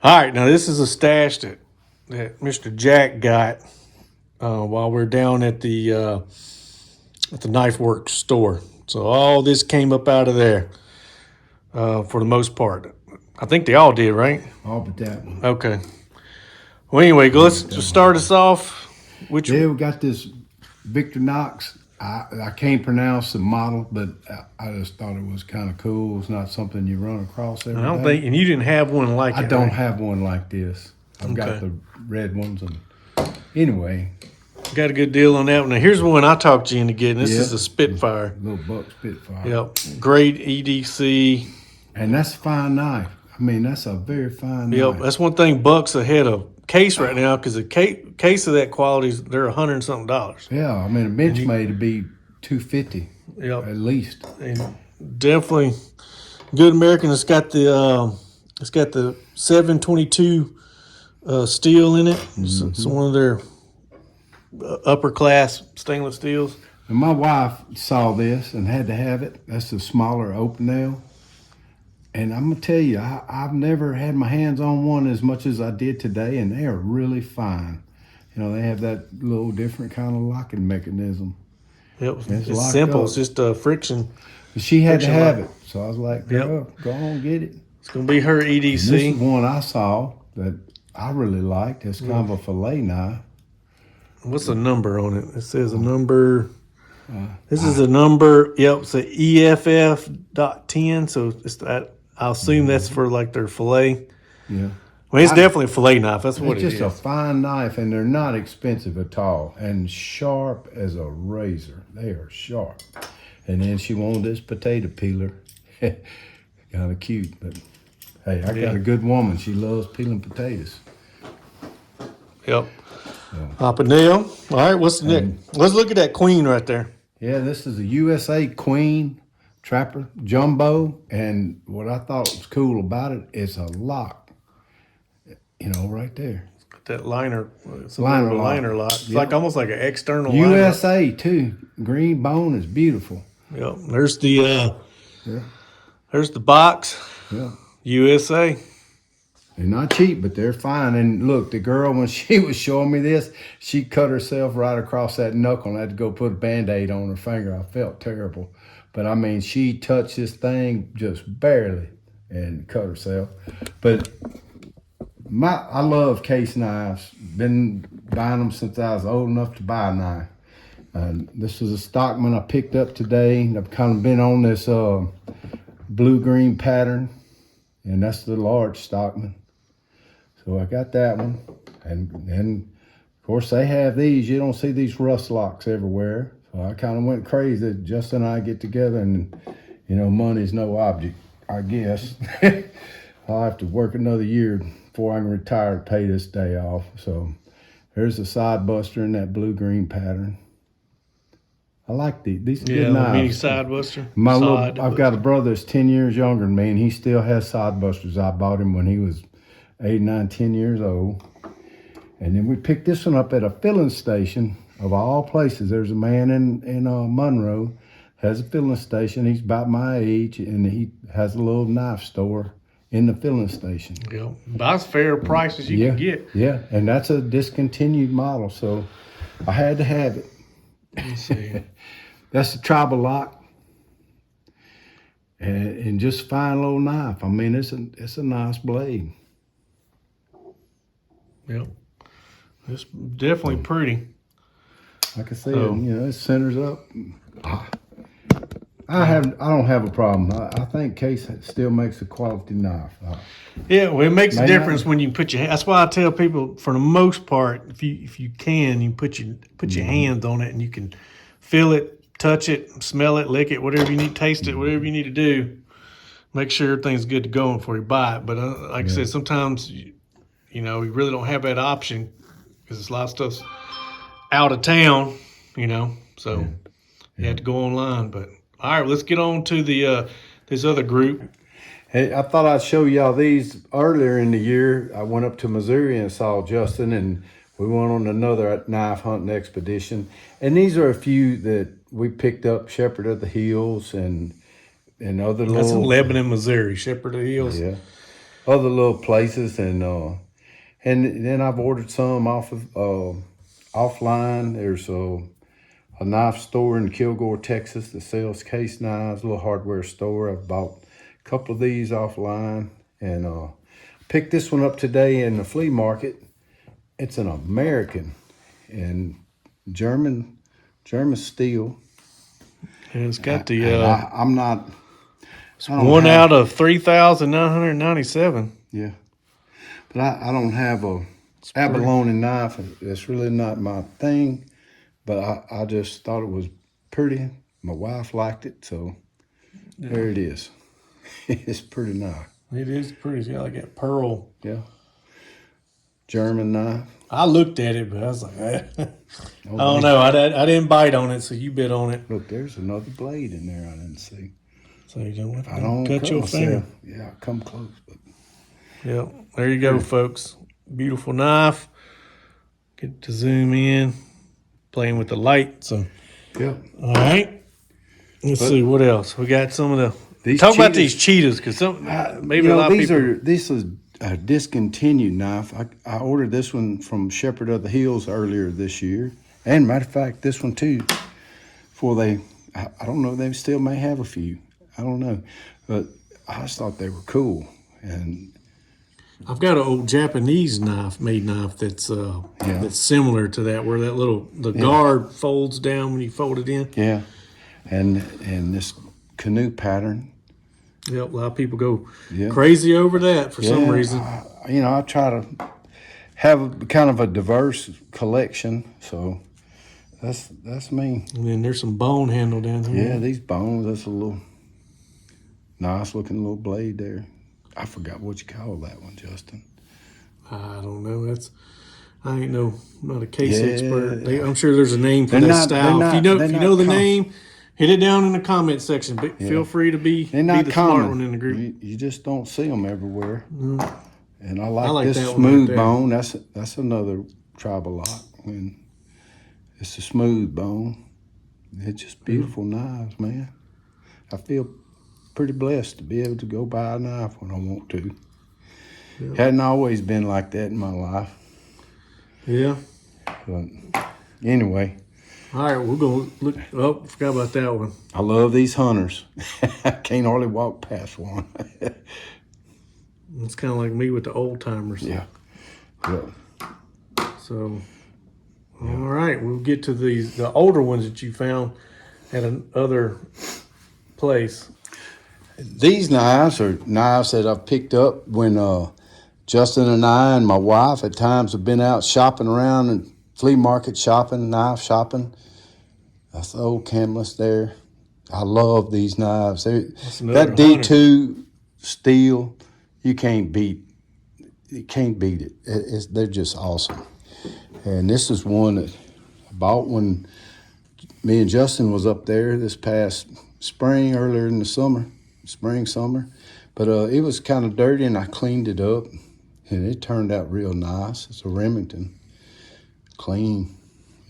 All right, now this is a stash that Mr. Jack got while we're down at the knifeorg store. So all this came up out of there for the most part. I think they all did, right? All but that one. Okay. Well, anyway, let's just start us off. Which Yeah, we got this Victor Knox. I can't pronounce the model, but I just thought it was kind of cool. It's not something you run across every I don't day. think, and you didn't have one like it. I don't right? have one like this. I've got Okay. the red ones. And anyway, Got a good deal on that one. Now, here's one I talked you into getting. This Yeah. is a Spitfire. little buck Spitfire. Yep. Great EDC. And that's a fine knife. I mean, that's a very fine Yep. knife. That's one thing Buck's ahead of Case right now because the case of that quality, they're $100 and something. Yeah, I mean, a Benchmade would be $250 Yep. at least. And definitely good American. It's got the 722 steel in it. It's one of their upper class stainless steels. And my wife saw this and had to have it. That's the smaller open nail. And I'm gonna tell you, I've never had my hands on one as much as I did today, and they are really fine. You know, they have that little different kind of locking mechanism. Yep. It's It's locked simple. up. It's just friction. But she had to Friction have lock. it, so I was like, Yep. "Girl, go on, get it." It's gonna be her And this is EDC. one I saw that I really liked. It's kind of a fillet knife. What's the number on it? It says a number. This is a number. Yep, it's a EFF.10. So it's that. I'll assume that's for like their fillet. Yeah. Well, it's definitely a fillet knife. That's what It's it just is. a fine knife, and they're not expensive at all, and sharp as a razor. They are sharp. And then she wanted this potato peeler. Kind of cute, but hey, I got a good woman. She loves peeling potatoes. Yep. Pop a nail. All right, what's the next? Let's look at that queen right there. Yeah, this is a USA Queen Trapper Jumbo, and what I thought was cool about it is a lock. You know, right there. That liner. It's a Liner little lock. liner lock. It's Yep. like almost like an external liner. USA too. Green bone is beautiful. Yep. There's the Yeah. there's the box. Yeah. USA. They're not cheap, but they're fine. And look, the girl, when she was showing me this, she cut herself right across that knuckle and had to go put a Band-Aid on her finger. I felt terrible. But, I mean, she touched this thing just barely and cut herself. But I love case knives. Been buying them since I was old enough to buy a knife. This is a Stockman I picked up today. I've kind of been on this blue-green pattern, and that's the large Stockman. So I got that one, and of course they have these. You don't see these rust locks everywhere. So I kind of went crazy. Justin and I get together, and you know, money's no object, I guess. I'll have to work another year before I can retire to pay this day off. So there's the side buster in that blue-green pattern. I like these are Yeah, good the knives. mini side buster. I've got a brother that's 10 years younger than me, and he still has side busters. I bought him when he was 8, 9, 10 years old. And then we picked this one up at a filling station of all places. There's a man in Monroe, has a filling station. He's about my age, and he has a little knife store in the filling station. Yeah, about as fair a price as you can get. Yeah, and that's a discontinued model, so I had to have it. Let's see. That's the tribal lock. And just fine little knife. I mean, it's a nice blade. Yep. It's definitely pretty. Like I said, you know, it centers up. I don't have a problem. I think Case still makes a quality knife. Yeah, well, it makes a May difference not. when you put your. That's why I tell people, for the most part, if you can, you put your hands on it and you can feel it, touch it, smell it, lick it, whatever you need, taste it, whatever you need to do. Make sure everything's good to go before you buy it. But like I said, sometimes you know you really don't have that option because a lot of stuff's out of town. You know, so you have to go online. But all right, let's get on to the this other group. Hey, I thought I'd show y'all these earlier in the year. I went up to Missouri and saw Justin, and we went on another knife hunting expedition. And these are a few that we picked up, Shepherd of the Hills and other That's in little. Lebanon, Missouri, Shepherd of the Hills. Yeah. other little places, and then I've ordered some off of offline. There's a knife store in Kilgore, Texas that sells case knives, a little hardware store. I've bought a couple of these offline, and picked this one up today in the flea market. It's an American and German steel. And it's got the I'm not. I don't one have, out of 3,997. yeah, but I don't have a abalone knife. It's really not my thing, but I just thought it was pretty. My wife liked it, so there it is. It's pretty nice. It is pretty. It's got like that pearl. Yeah. German knife. I looked at it, but I was like, I Oh, don't know. I didn't bite on it, so you bit on it. Look, there's another blade in there I didn't see. So you don't have to I don't cut your myself. finger. Yeah, I come close, but Yeah, there you go, folks. Beautiful knife. Get to zoom in, playing with the light. So, yeah. all right. Let's see what else we got. Some of the talk about these cheetahs because maybe a lot of people. This is a discontinued knife. I ordered this one from Shepherd of the Hills earlier this year, and matter of fact, this one too. I don't know. They still may have a few. I don't know, but I just thought they were cool. And I've got an old Japanese made knife that's similar to that, where the guard folds down when you fold it in. yeah, and this canoe pattern. Yep, a lot of people go crazy over that for some reason. I try to have kind of a diverse collection, so that's me. And then there's some bone handle down here. Yeah, these bones. That's a little nice looking little blade there. I forgot what you call that one, Justin. I don't know. I ain't not a case expert. I'm sure there's a name for that style. If you know the name, hit it down in the comment section. But feel free to be the smart one in the group. You just don't see them everywhere. Mm. And I like this that smooth right bone. That's another tribal lock. When it's a smooth bone, it's just beautiful knives, man. I feel pretty blessed to be able to go buy a knife when I want to. Yeah. Hadn't always been like that in my life. Yeah. But anyway. All right, we're going to look. Oh, forgot about that one. I love these hunters. I can't hardly walk past one. It's kind of like me with the old timers. Yeah. So, all right, we'll get to the older ones that you found at another place. These knives are knives that I've picked up when Justin and I and my wife at times have been out shopping around and flea market shopping, knife shopping. That's the old canvas there. I love these knives. That D2 steel, you can't beat it. They're just awesome. And this is one that I bought when me and Justin was up there this past spring, earlier in the summer. Summer, but it was kind of dirty, and I cleaned it up, and it turned out real nice. It's a Remington, clean,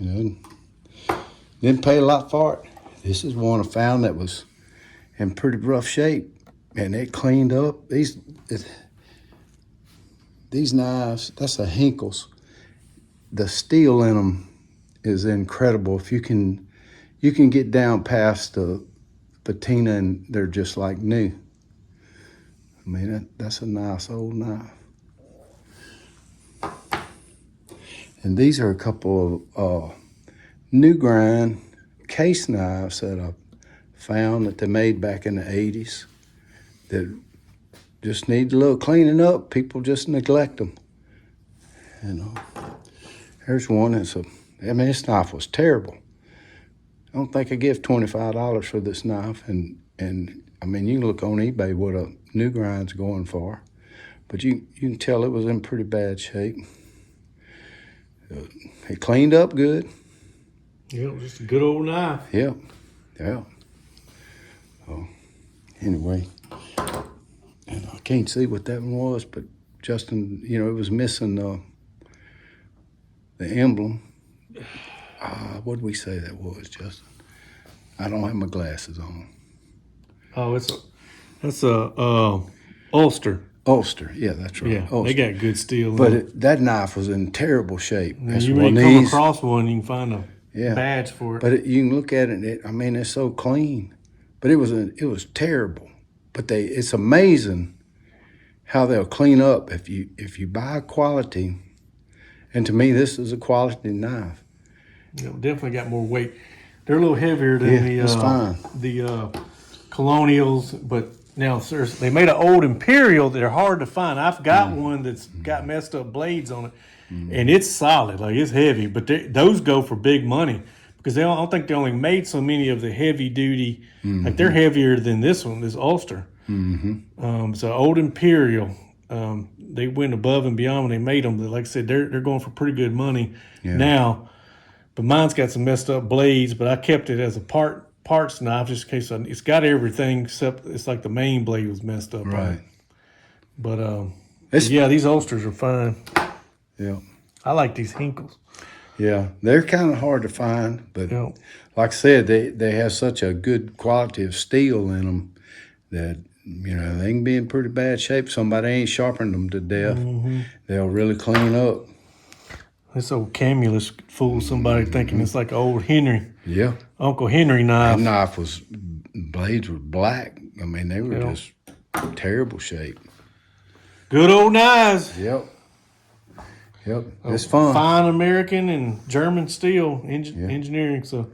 Didn't pay a lot for it. This is one I found that was in pretty rough shape, and it cleaned up. These knives, that's a Hinkles. The steel in them is incredible. If you can get down past the patina, and they're just like new. I mean, that's a nice old knife. And these are a couple of new grind case knives that I found that they made back in the 80s that just need a little cleaning up. People just neglect them. There's one this knife was terrible. I don't think I give $25 for this knife, and I mean, you can look on eBay what a new grind's going for, but you can tell it was in pretty bad shape. It cleaned up good. Yeah, just a good old knife. Yeah. So anyway, and I can't see what that one was, but Justin, it was missing the emblem. What did we say that was, Justin? I don't have my glasses on. Oh, that's a Ulster. Ulster. Yeah, that's right. Yeah, Ulster. they got good steel. But that knife was in terrible shape. and That's you one may of come these. across one, you can find a Yeah. badge for it. But you can look at it. I mean, it's so clean. But it was terrible. But it's amazing how they'll clean up if you buy quality. And to me, this is a quality knife. Definitely got more weight. They're a little heavier than it's fine. the Colonials, but now seriously, they made an old Imperial that are hard to find. I've got one that's got messed up blades on it, and it's solid, like it's heavy. But those go for big money because I don't think they only made so many of the heavy duty. Like they're heavier than this one, this Ulster. So old Imperial. They went above and beyond when they made them. Like I said, they're going for pretty good money now. But mine's got some messed up blades, but I kept it as a parts knife just in case. It's got everything except it's like the main blade was messed up. Right. But yeah, these Ulsters are fine. Yeah. I like these Hinkles. Yeah, they're kind of hard to find, but Yeah. like I said, they have such a good quality of steel in them that they can be in pretty bad shape. Somebody ain't sharpened them to death. They'll really clean up. This old Camulus fooled somebody thinking it's like an old Henry. Yeah. Uncle Henry knife. That knife blades were black. I mean, they were just terrible shape. Good old knives. Yep. It's fun. Fine American and German steel engineering. So,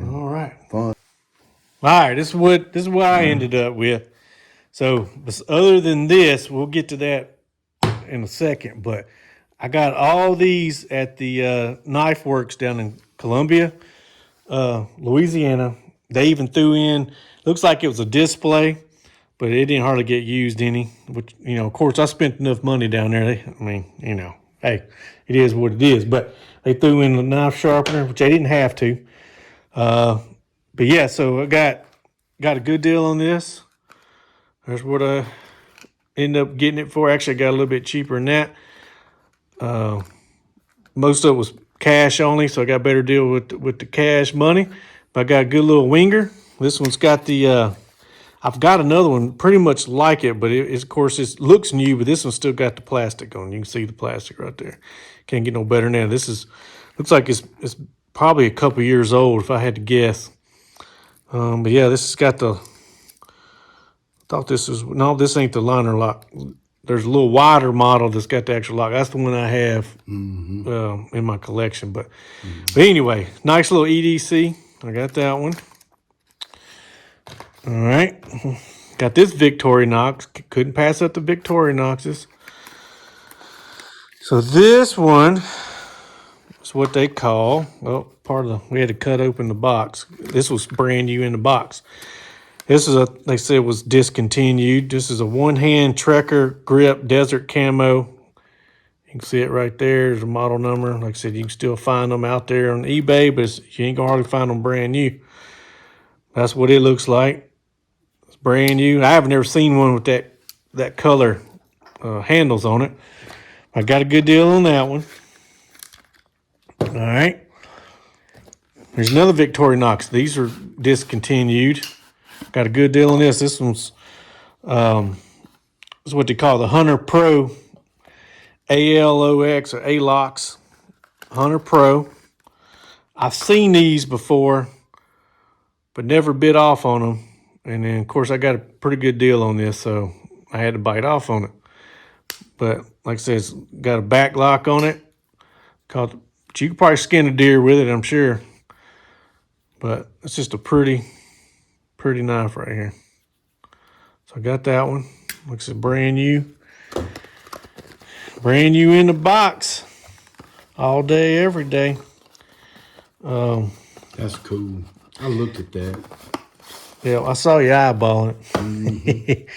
all right. Fun. All right. This is what I ended up with. So, other than this, we'll get to that in a second. But I got all these at the Knife Works down in Columbia, Louisiana. They even threw in, looks like it was a display, but it didn't hardly get used any. Which, of course, I spent enough money down there. Hey, it is what it is. But they threw in a knife sharpener, which I didn't have to. But yeah, so I got a good deal on this. That's what I ended up getting it for. Actually, I got a little bit cheaper than that. Most of it was cash only, so I got a better deal with the cash money. But I got a good little winger. This one's got the. I've got another one pretty much like it, but of course it looks new, but this one's still got the plastic on. You can see the plastic right there. Can't get no better than that. This looks like it's probably a couple years old if I had to guess. But yeah, this has got the. Thought this was this ain't the liner lock. There's a little wider model that's got the actual lock. That's the one I have in my collection. But anyway, nice little EDC. I got that one. All right. Got this Victorinox. Couldn't pass up the Victorinoxes. So this one is what they call, we had to cut open the box. This was brand new in the box. This is they said it was discontinued. This is a one-hand Trekker grip desert camo. You can see it right there. There's a model number. Like I said, you can still find them out there on eBay, but you ain't gonna hardly find them brand new. That's what it looks like. It's brand new. I haven't ever seen one with that color handles on it. I got a good deal on that one. All right. There's another Victorinox. These are discontinued. Got a good deal on this. This one's is what they call the Hunter Pro ALOX or ALOX Hunter Pro. I've seen these before, but never bit off on them. And then, of course, I got a pretty good deal on this, so I had to bite off on it. But like I said, it's got a back lock on it. But you could probably skin a deer with it, I'm sure. But it's just a pretty knife right here. So I got that one. Looks brand new. Brand new in the box. All day, every day. That's cool. I looked at that. Yeah, I saw you eyeballing it.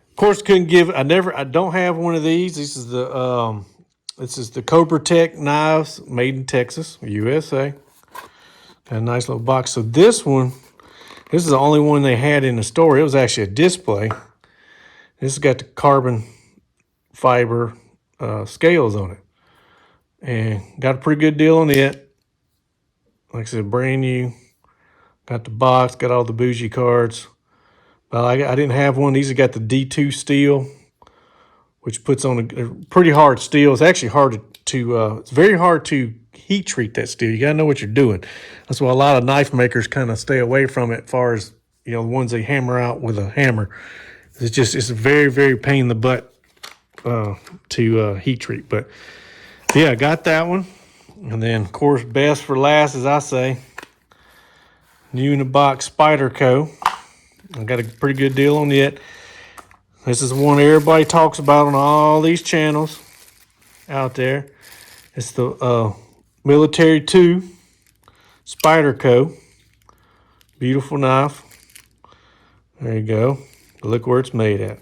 Of course, I don't have one of these. This is the Cobra Tech knives made in Texas, USA. Got a nice little box. So this is the only one they had in the store. It was actually a display. This has got the carbon fiber scales on it. And got a pretty good deal on it. Like I said, brand new. Got the box, got all the bougie cards. Well, I didn't have one. These have got the D2 steel. which puts on a pretty hard steel. It's actually hard to it's very hard to heat treat that steel. You got to know what you're doing. That's why a lot of knife makers kind of stay away from it, as far as, you know, the ones they hammer out with a hammer. It's a very, very pain in the butt to heat treat. But yeah, I got that one. And then, of course, best for last, as I say, new in the box Spyderco. I got a pretty good deal on it. This is one everybody talks about on all these channels out there. It's the Military 2 Spyderco. Beautiful knife. There you go. Look where it's made at.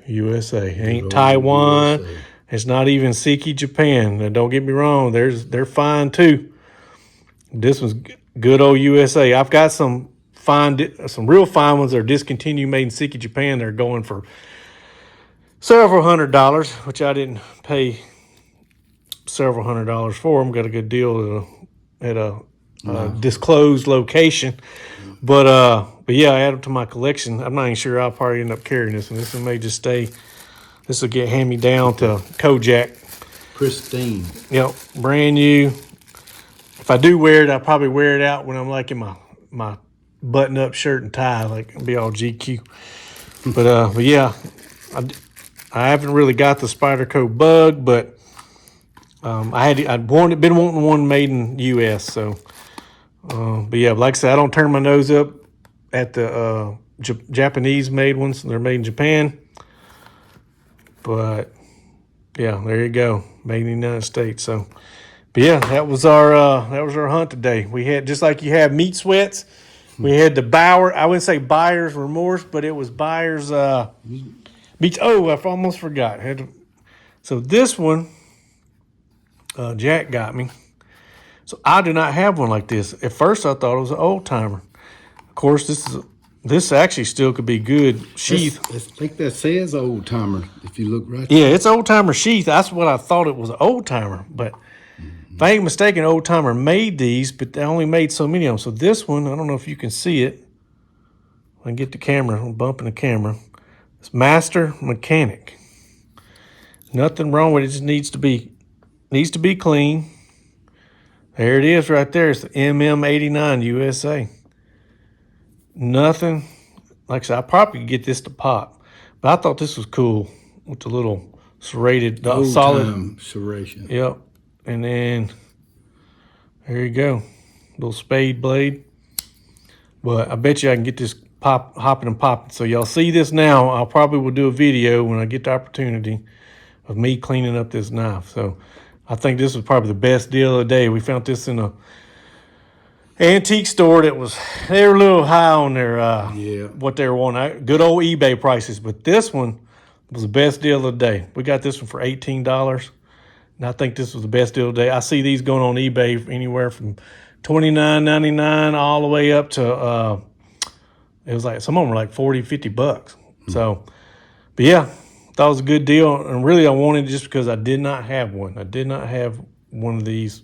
USA. It ain't Taiwan. USA. It's not even Siki, Japan. Now, don't get me wrong. They're fine too. This one's good old USA. I've got some real fine ones that are discontinued, made in Siki, Japan. They're going for several $100s, which I didn't pay several $100s for them. Got a good deal at a disclosed location. But yeah, I added them to my collection. I'm not even sure I'll probably end up carrying this one. This one may just stay. This will get hand me down to Kojak. Pristine. Yep, brand new. If I do wear it, I'll probably wear it out when I'm like in my button-up shirt and tie, like it'll be all GQ. But yeah, I haven't really got the Spyderco bug, but I'd been wanting one made in US. So, but yeah, like I said, I don't turn my nose up at the Japanese made ones. They're made in Japan. But yeah, there you go, made in the United States. So, but yeah, that was our hunt today. We had, just like you have meat sweats, we had the I wouldn't say buyer's remorse, but it was buyer's meat. Oh, I almost forgot. So this one, Jack got me. So I do not have one like this. At first, I thought it was an old timer. Of course, this actually still could be good sheath. I think that says old timer if you look right. Yeah, it's old timer sheath. That's what I thought it was, an old timer. But if I ain't mistaken, old timer made these, but they only made so many of them. So this one, I don't know if you can see it. I can get the camera. I'm bumping the camera. It's Master Mechanic. Nothing wrong with it. It just needs to be clean. There it is right there. It's the MM89 USA. Nothing. Like I said, I probably could get this to pop. But I thought this was cool with the little serrated, solid. Serration. Yep. And then, there you go. Little spade blade. But I bet you I can get this hopping and popping. So y'all see this now. I probably will do a video when I get the opportunity of me cleaning up this knife. So I think this was probably the best deal of the day. We found this in a antique store they were a little high on their what they were wanting. Good old eBay prices, but this one was the best deal of the day. We got this one for $18, and I think this was the best deal of the day. I see these going on eBay anywhere from $29.99 all the way up to it was like some of them were like $40-$50. So, but yeah, thought it was a good deal, and really I wanted it just because I did not have one. I did not have one of these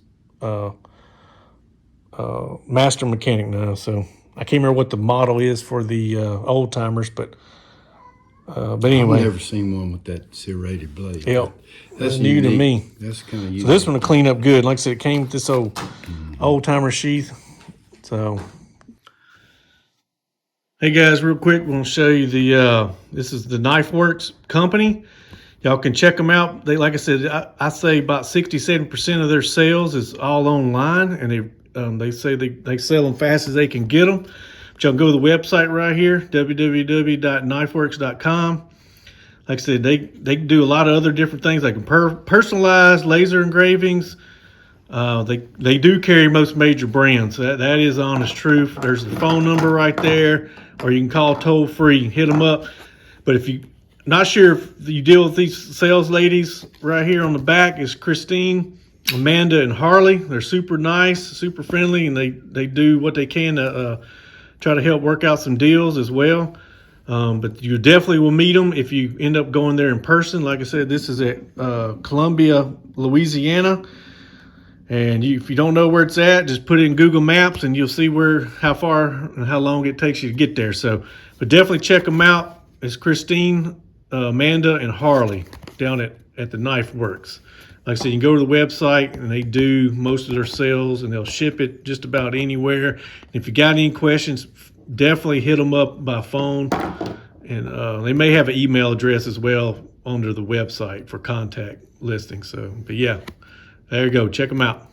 Master Mechanic now, so I can't remember what the model is for the old timers, but anyway, I've never seen one with that serrated blade. Yep, That's new to me. That's kind of unique. So this one will clean up good. Like I said, it came with this old timer sheath. So, hey guys, real quick, we're gonna show you the this is the KnifeOrg company. Y'all can check them out. They, like I said, I say about 67% of their sales is all online, and they say they sell them fast as they can get them. But y'all can go to the website right here, www.knifeorg.com. Like I said, they do a lot of other different things. They can personalize laser engravings. They do carry most major brands. That is honest truth. There's the phone number right there, or you can call toll free. Hit them up. But if you not sure if you deal with these sales ladies right here on the back, is Christine, Amanda, and Harley. They're super nice, super friendly, and they do what they can to try to help work out some deals as well. But you definitely will meet them if you end up going there in person. Like I said, this is at Columbia, Louisiana. And if you don't know where it's at, just put it in Google Maps and you'll see how far and how long it takes you to get there. So, but definitely check them out. It's Christine Amanda and Harley down at the Knife Works. Like I said, you can go to the website and they do most of their sales and they'll ship it just about anywhere. If you got any questions, definitely hit them up by phone. And they may have an email address as well under the website for contact listing. So, but yeah, there you go. Check them out.